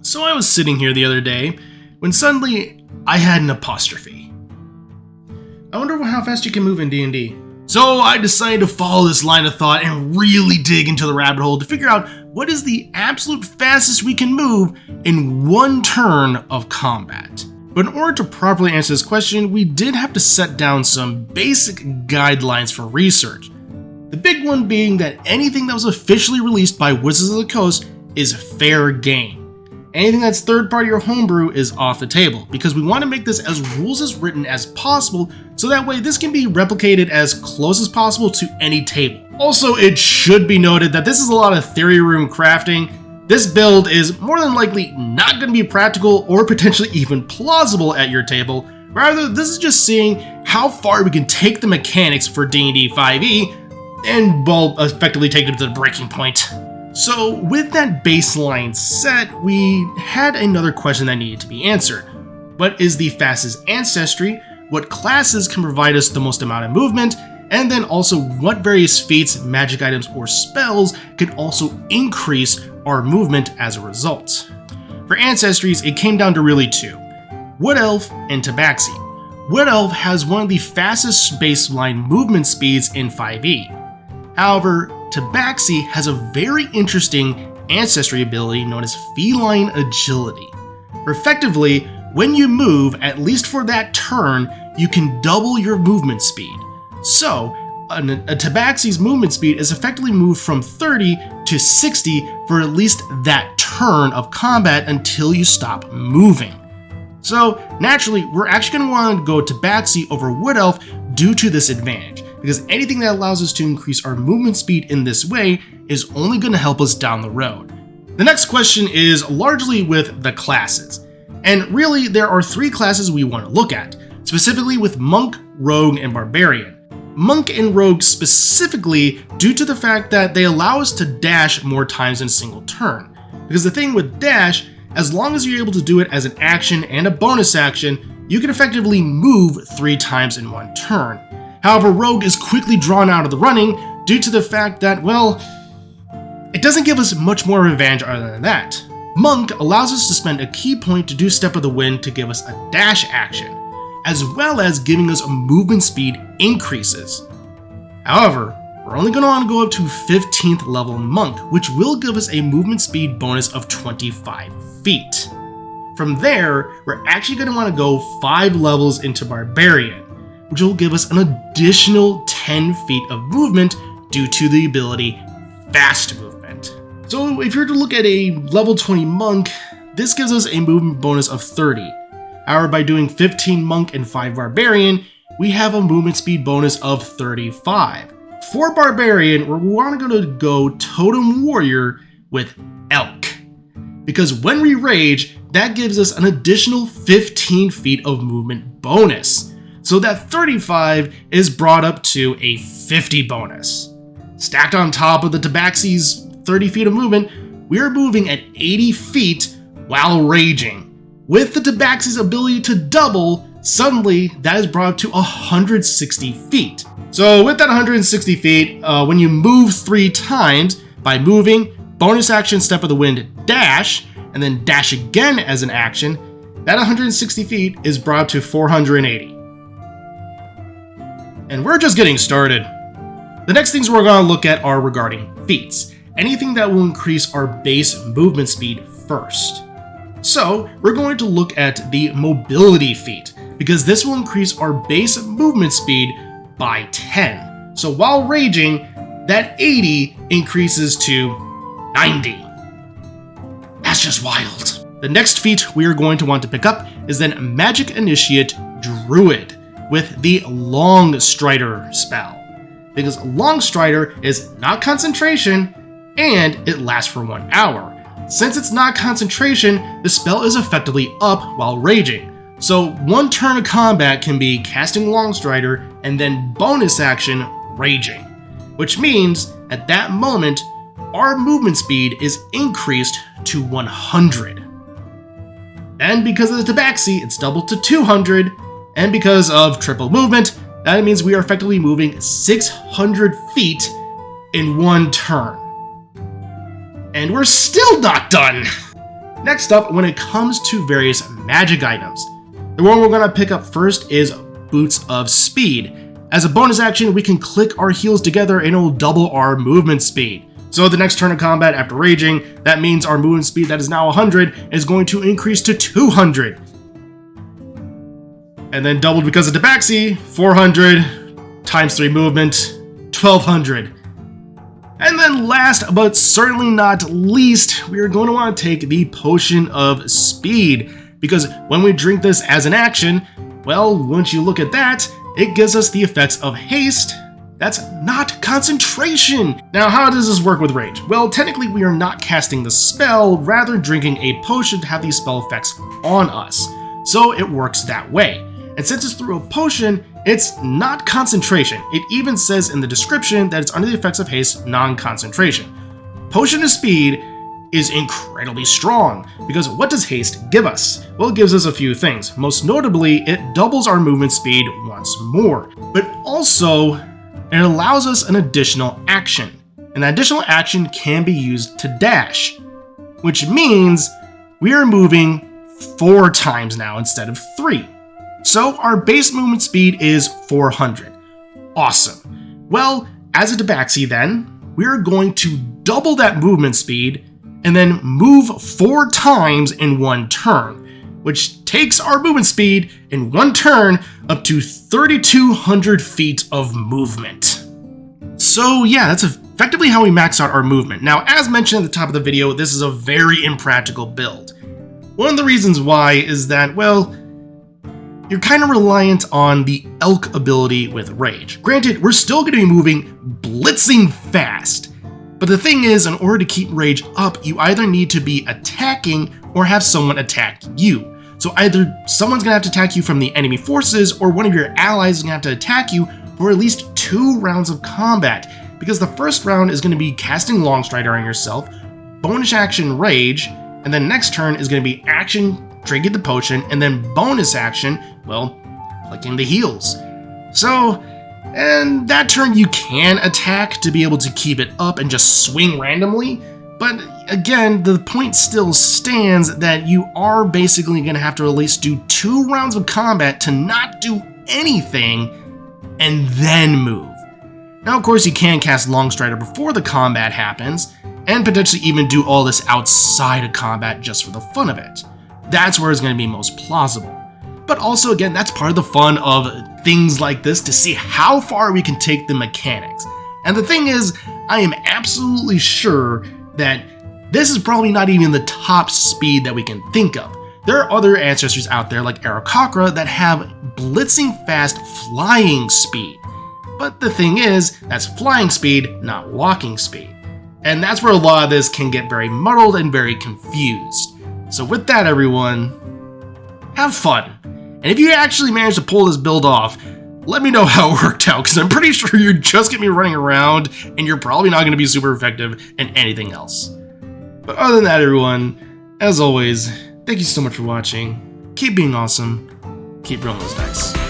So I was sitting here the other day when suddenly I had an apostrophe. I wonder how fast you can move in D&D. So I decided to follow this line of thought and really dig into the rabbit hole to figure out what is the absolute fastest we can move in one turn of combat. But in order to properly answer this question, we did have to set down some basic guidelines for research. The big one being that anything that was officially released by Wizards of the Coast is fair game. Anything that's third party or homebrew is off the table, because we want to make this as rules as written as possible, so that way this can be replicated as close as possible to any table. Also, it should be noted that this is a lot of theory room crafting. This build is more than likely not going to be practical or potentially even plausible at your table. Rather, this is just seeing how far we can take the mechanics for D&D 5e and, well, effectively take them to the breaking point. So with that baseline set, we had another question that needed to be answered. What is the fastest ancestry? What classes can provide us the most amount of movement? And then also what various feats, magic items, or spells can also increase our movement as a result. For ancestries, it came down to really two: Wood Elf and Tabaxi. Wood Elf has one of the fastest baseline movement speeds in 5e. However, Tabaxi has a very interesting ancestry ability known as feline agility. Effectively, when you move, at least for that turn, you can double your movement speed. So, a Tabaxi's movement speed is effectively moved from 30 to 60 for at least that turn of combat until you stop moving. So, naturally, we're actually going to want to go Tabaxi over Wood Elf due to this advantage, because anything that allows us to increase our movement speed in this way is only going to help us down the road. The next question is largely with the classes. And really, there are three classes we want to look at, specifically with Monk, Rogue, and Barbarian. Monk and Rogue specifically due to the fact that they allow us to dash more times in a single turn. Because the thing with dash, as long as you're able to do it as an action and a bonus action, you can effectively move 3 times in one turn. However, Rogue is quickly drawn out of the running due to the fact that, well, it doesn't give us much more of an advantage other than that. Monk allows us to spend a key point to do Step of the Wind to give us a dash action, as well as giving us a movement speed increases. However, we're only going to want to go up to 15th level Monk, which will give us a movement speed bonus of 25 feet. From there, we're actually going to want to go 5 levels into Barbarian, which will give us an additional 10 feet of movement due to the ability Fast Movement. So if you're to look at a level 20 Monk, this gives us a movement bonus of 30. However, by doing 15 Monk and 5 Barbarian, we have a movement speed bonus of 35. For Barbarian, we're going to go Totem Warrior with Elk, because when we rage, that gives us an additional 15 feet of movement bonus. So that 35 is brought up to a 50 bonus. Stacked on top of the Tabaxi's 30 feet of movement, we are moving at 80 feet while raging. With the Tabaxi's ability to double, suddenly that is brought up to 160 feet. So with that 160 feet, when you move 3 times by moving, bonus action, Step of the Wind, dash, and then dash again as an action, that 160 feet is brought up to 480. And we're just getting started. The next things we're going to look at are regarding feats. Anything that will increase our base movement speed first. So we're going to look at the mobility feat, because this will increase our base movement speed by 10. So while raging, that 80 increases to 90. That's just wild. The next feat we are going to want to pick up is then Magic Initiate Druid with the Long Strider spell. Because Long Strider is not concentration and it lasts for 1 hour. Since it's not concentration, the spell is effectively up while raging. So 1 turn of combat can be casting Long Strider and then bonus action raging. Which means at that moment, our movement speed is increased to 100. Then because of the Tabaxi, it's doubled to 200. And because of triple movement, that means we are effectively moving 600 feet in 1 turn. And we're still not done! Next up, when it comes to various magic items, the one we're going to pick up first is Boots of Speed. As a bonus action, we can click our heels together and it'll double our movement speed. So the next turn of combat after raging, that means our movement speed that is now 100 is going to increase to 200. And then doubled because of Tabaxi, 400 times 3 movement, 1200. And then last but certainly not least, we are going to want to take the Potion of Speed, because when we drink this as an action, well, once you look at that, it gives us the effects of haste. That's not concentration! Now, how does this work with rage? Well, technically we are not casting the spell, rather drinking a potion to have these spell effects on us. So it works that way. And since it's through a potion, it's not concentration. It even says in the description that it's under the effects of haste, non-concentration. Potion of Speed is incredibly strong, because what does haste give us? Well, it gives us a few things. Most notably, it doubles our movement speed once more, but also it allows us an additional action. And that additional action can be used to dash, which means we are moving 4 times now instead of 3. So our base movement speed is 400. Awesome. Well, as a Tabaxi then, we're going to double that movement speed and then move 4 times in 1 turn, which takes our movement speed in 1 turn up to 3,200 feet of movement. So yeah, that's effectively how we max out our movement. Now, as mentioned at the top of the video, this is a very impractical build. One of the reasons why is that, well, you're kind of reliant on the Elk ability with Rage. Granted, we're still going to be moving blitzing fast, but the thing is, in order to keep Rage up, you either need to be attacking or have someone attack you. So either someone's going to have to attack you from the enemy forces, or one of your allies is going to have to attack you for at least 2 rounds of combat, because the first round is going to be casting Longstrider on yourself, bonus action Rage, and then next turn is going to be action drinking the potion, and then bonus action, well, clicking the heels. So, and that turn you can attack to be able to keep it up and just swing randomly, but again, the point still stands that you are basically going to have to at least do 2 rounds of combat to not do anything and then move. Now, of course, you can cast Longstrider before the combat happens, and potentially even do all this outside of combat just for the fun of it. That's where it's going to be most plausible. But also, again, that's part of the fun of things like this, to see how far we can take the mechanics. And the thing is, I am absolutely sure that this is probably not even the top speed that we can think of. There are other ancestors out there like Aarakocra that have blitzing fast flying speed. But the thing is, that's flying speed, not walking speed. And that's where a lot of this can get very muddled and very confused. So with that, everyone, have fun. And if you actually manage to pull this build off, let me know how it worked out, because I'm pretty sure you're just going to be running around and you're probably not going to be super effective in anything else. But other than that, everyone, as always, thank you so much for watching. Keep being awesome. Keep rolling those dice.